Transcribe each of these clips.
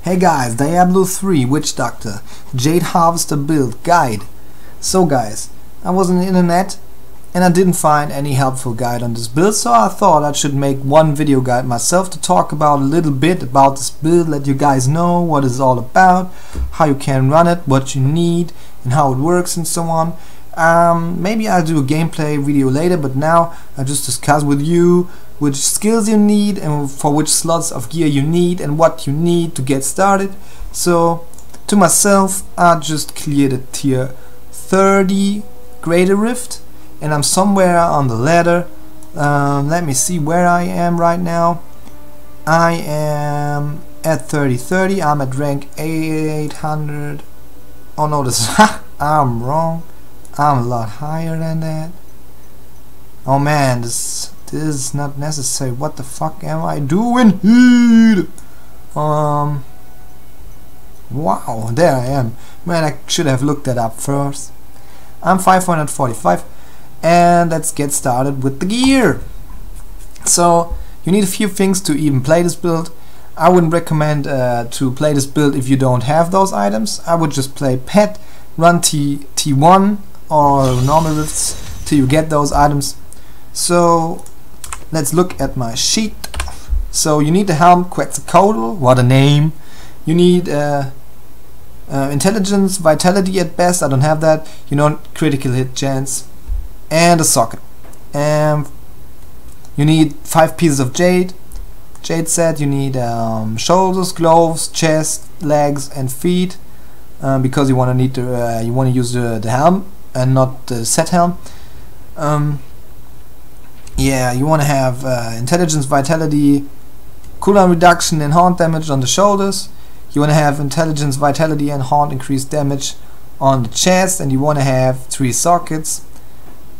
Hey guys, Diablo 3 Witch Doctor Jade Harvester build guide. So guys, I was on the internet and I didn't find any helpful guide on this build, so I thought I should make one video guide myself to talk about a little bit about this build, let you guys know what it's all about, how you can run it, what you need and how it works and so on. Maybe I'll do a gameplay video later, but now I just discuss with you which skills you need and for which slots of gear you need and what you need to get started. So to myself, I just cleared a tier 30 Greater Rift and I'm somewhere on the ladder. Let me see where I am right now. I am at 30. I'm at rank 800. Oh no, this I'm wrong. I'm a lot higher than that. Oh man, this is not necessary. What the fuck am I doing here? Wow, there I am. Man, I should have looked that up first. I'm 545 and let's get started with the gear. So you need a few things to even play this build. I wouldn't recommend to play this build if you don't have those items. I would just play pet, run T1 or normal rifts till you get those items. So let's look at my sheet. So you need the helm Quetzalcoatl, what a name. You need intelligence, vitality at best, I don't have that. You know, critical hit chance and a socket. And you need 5 pieces of Jade set. You need shoulders, gloves, chest, legs and feet, because you want to use the helm and not the set helm. Yeah, you want to have intelligence, vitality, cooldown reduction and haunt damage on the shoulders. You want to have intelligence, vitality and haunt increased damage on the chest, and you want to have 3 sockets.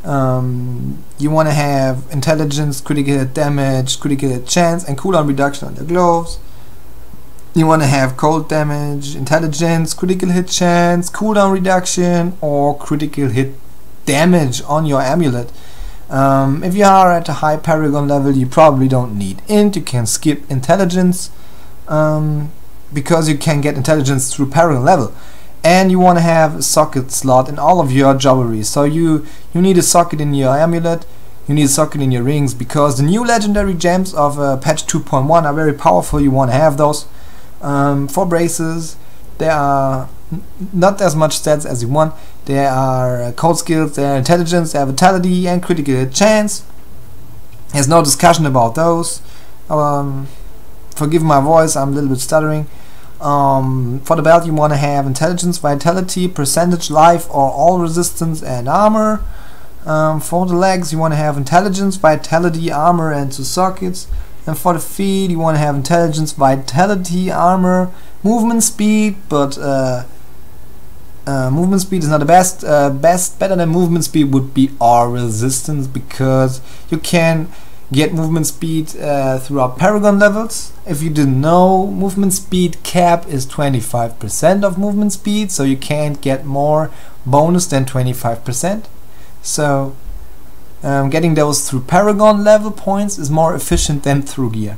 You want to have intelligence, critical hit damage, critical hit chance and cooldown reduction on the gloves. You want to have cold damage, intelligence, critical hit chance, cooldown reduction or critical hit damage on your amulet. If you are at a high paragon level, you probably don't need int, you can skip intelligence, because you can get intelligence through paragon level. And you want to have a socket slot in all of your jewelry. So you need a socket in your amulet, you need a socket in your rings, because the new legendary gems of patch 2.1 are very powerful. You want to have those. For braces, there are not as much stats as you want. There are cold skills, there are intelligence, there are vitality and critical hit chance. There's no discussion about those. Forgive my voice, I'm a little bit stuttering. For the belt you want to have intelligence, vitality, percentage life or all resistance and armor. For the legs you want to have intelligence, vitality, armor and 2 sockets. And for the feet you want to have intelligence, vitality, armor, movement speed, but movement speed is not the best. Better than movement speed would be all resistance, because you can get movement speed throughout paragon levels. If you didn't know, movement speed cap is 25% of movement speed, so you can't get more bonus than 25%. So getting those through paragon level points is more efficient than through gear.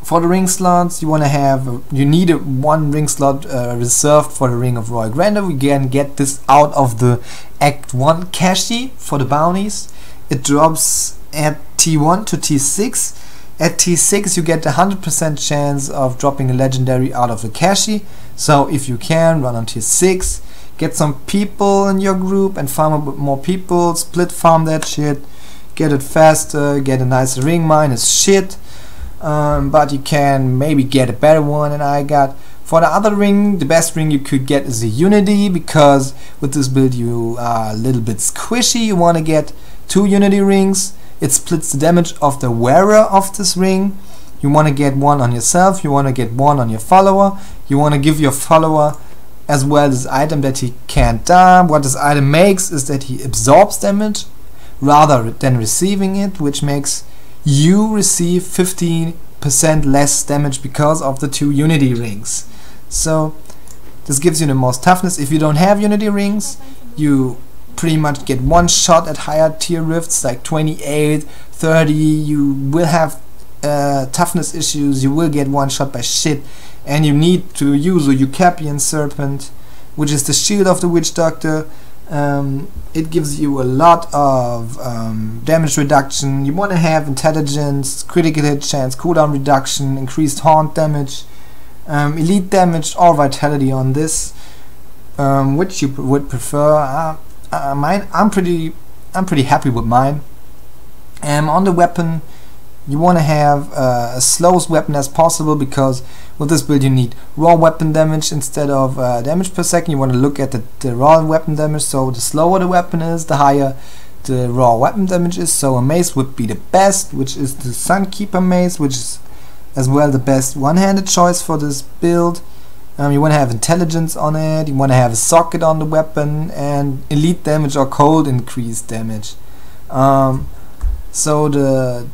For the ring slots, you need 1 ring slot reserved for the Ring of Royal Grandeur. We can get this out of the Act 1 cache for the bounties. It drops at T1 to T6. At T6 you get a 100% chance of dropping a legendary out of the cache. So if you can, run on T6, get some people in your group and farm up with more people, split farm that shit, get it faster, get a nice ring. Mine is shit. But you can maybe get a better one than I got. For the other ring, the best ring you could get is a Unity, because with this build you are a little bit squishy. You want to get 2 Unity rings. It splits the damage of the wearer of this ring. You want to get 1 on yourself, you want to get 1 on your follower. You want to give your follower as well this item that he can't die. What this item makes is that he absorbs damage rather than receiving it, which makes you receive 15% less damage because of the 2 Unity rings. So this gives you the most toughness. If you don't have Unity rings, you pretty much get 1 shot at higher tier rifts like 28, 30. You will have toughness issues, you will get one shot by shit, and you need to use a Eucapian Serpent, which is the shield of the Witch Doctor. It gives you a lot of damage reduction. You want to have intelligence, critical hit chance, cooldown reduction, increased haunt damage, elite damage, or vitality on this. Which you would prefer? Mine. I'm pretty happy with mine. On the weapon, you want to have a slowest weapon as possible, because with this build you need raw weapon damage instead of damage per second. You want to look at the raw weapon damage, so the slower the weapon is, the higher the raw weapon damage is. So a mace would be the best, which is the Sunkeeper mace, which is as well the best one-handed choice for this build. You want to have intelligence on it, you want to have a socket on the weapon, and elite damage or cold increased damage. So the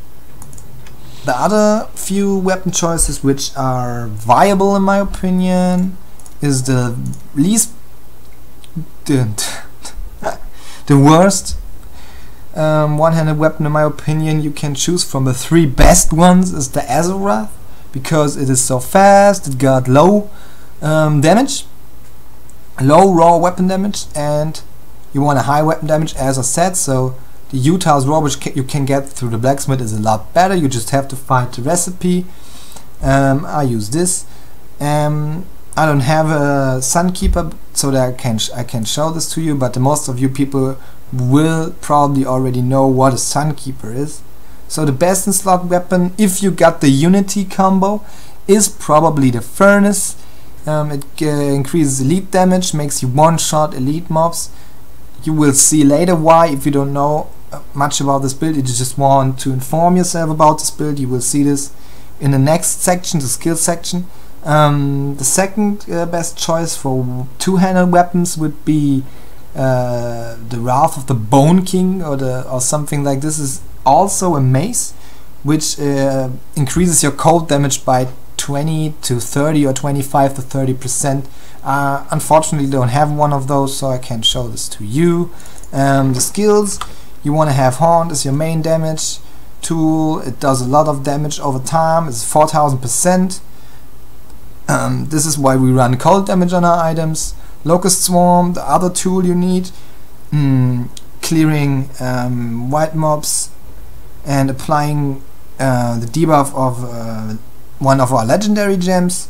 other few weapon choices which are viable in my opinion is the least the worst one-handed weapon in my opinion you can choose from the three best ones is the Azeroth, because it is so fast, it got low damage, low raw weapon damage, and you want a high weapon damage as I said. So the Utah's raw, which you can get through the blacksmith, is a lot better. You just have to find the recipe. I use this. I don't have a Sunkeeper, so that I can show this to you, but the most of you people will probably already know what a Sunkeeper is. So the best in slot weapon, if you got the Unity combo, is probably the Furnace. It increases elite damage, makes you one-shot elite mobs. You will see later why. If you don't know much about this build, you just want to inform yourself about this build, you will see this in the next section, the skill section. The second best choice for two-handed weapons would be the Wrath of the Bone King, or something like this. Is also a mace, which increases your cold damage by 20 to 30 or 25 to 30%. Unfortunately, don't have one of those, so I can't show this to you. The skills, you want to have Haunt as your main damage tool. It does a lot of damage over time. It's 4000%. This is why we run cold damage on our items. Locust Swarm, the other tool you need, clearing white mobs and applying the debuff of one of our legendary gems.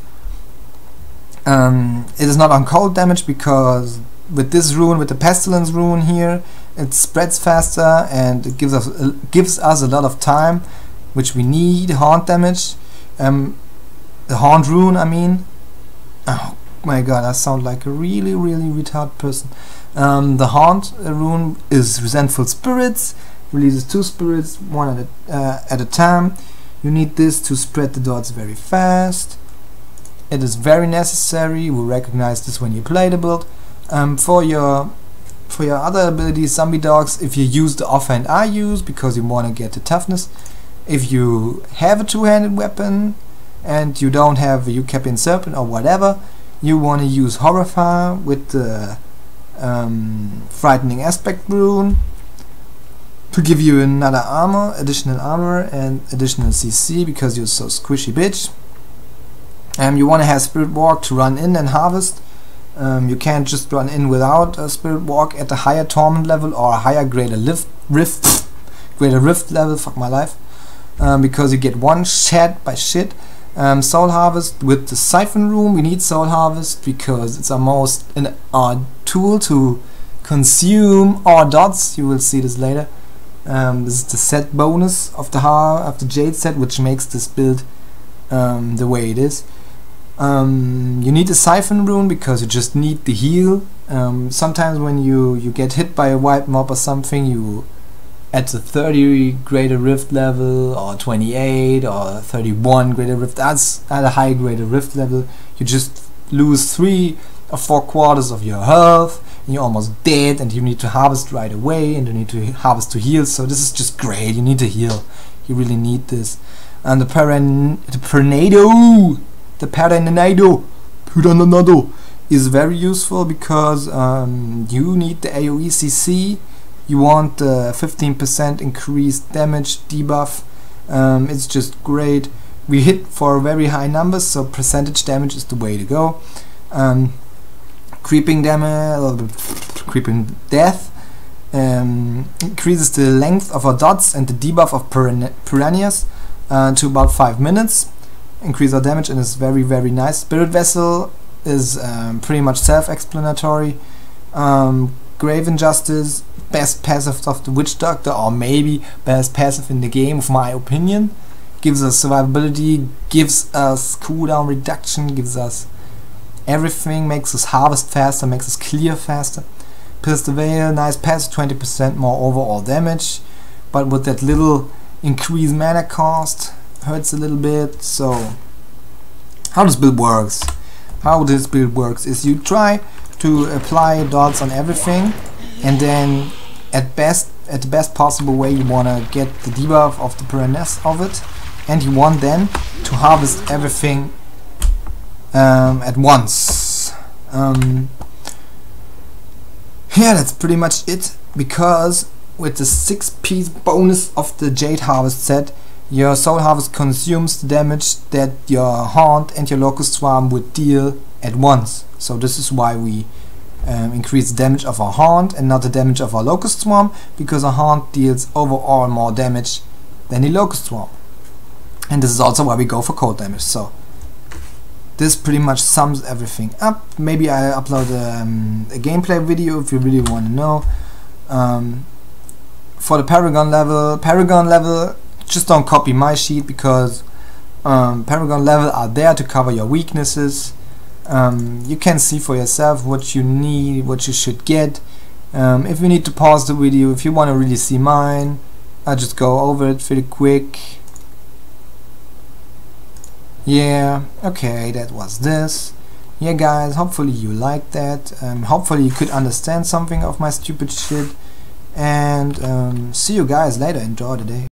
It is not on cold damage, because with this rune, with the Pestilence rune here, it spreads faster and it gives us a lot of time, which we need. Haunt damage, the Haunt rune, I mean. Oh my god, I sound like a really retarded person. The Haunt rune is Resentful Spirits, releases 2 spirits, one at a time. You need this to spread the dots very fast. It is very necessary. You will recognize this when you play the build. For your other abilities, Zombie Dogs, if you use the offhand I use, because you want to get the toughness. If you have a two-handed weapon and you don't have a Eucapian Serpent or whatever, you want to use Horrify with the Frightening Aspect rune to give you another armor, additional armor and additional CC, because you're so squishy bitch. You want to have Spirit Walk to run in and harvest. You can't just run in without a Spirit Walk at a higher Torment level or a higher Greater Rift level, fuck my life, because you get one shot by shit. Soul Harvest with the Siphon Room, we need Soul Harvest because it's our tool to consume our dots. You will see this later. This is the set bonus of the Jade set, which makes this build the way it is. You need the Siphon Rune because you just need the heal. Sometimes when you get hit by a white mob or something, you at the 30 Greater Rift level or 28 or 31 Greater Rift, that's at a high Greater Rift level, you just lose 3 or 4 quarters of your health and you're almost dead, and you need to harvest right away, and you need to harvest to heal. So this is just great. You need to heal. You really need this. And the Perenado is very useful because you need the AoE CC. You want the 15% increased damage debuff, It's just great. We hit for very high numbers, so percentage damage is the way to go. Creeping damage, creeping death, increases the length of our dots and the debuff of piranhas to about 5 minutes. Increase our damage, and is very, very nice. Spirit Vessel is pretty much self-explanatory. Grave Injustice, best passive of the Witch Doctor, or maybe best passive in the game, of my opinion. Gives us survivability, gives us cooldown reduction, gives us everything, makes us harvest faster, makes us clear faster. Pierce the Veil, nice passive, 20% more overall damage, but with that little increased mana cost, hurts a little bit. So how this build works? How this build works is you try to apply dots on everything, and then at the best possible way you wanna get the debuff of the piranhas of it, and you want then to harvest everything at once. Yeah, that's pretty much it, because with the 6-piece bonus of the Jade Harvest set, your Soul Harvest consumes the damage that your Haunt and your Locust Swarm would deal at once. So this is why we increase the damage of our Haunt and not the damage of our Locust Swarm, because our Haunt deals overall more damage than the Locust Swarm. And this is also why we go for cold damage. So this pretty much sums everything up. Maybe I upload a gameplay video if you really want to know. For the Paragon level, just don't copy my sheet, because Paragon level are there to cover your weaknesses. You can see for yourself what you need, what you should get. If you need to pause the video, if you want to really see mine, I'll just go over it pretty quick. Yeah, okay, that was this. Yeah guys, hopefully you liked that. Hopefully you could understand something of my stupid shit. And see you guys later. Enjoy the day.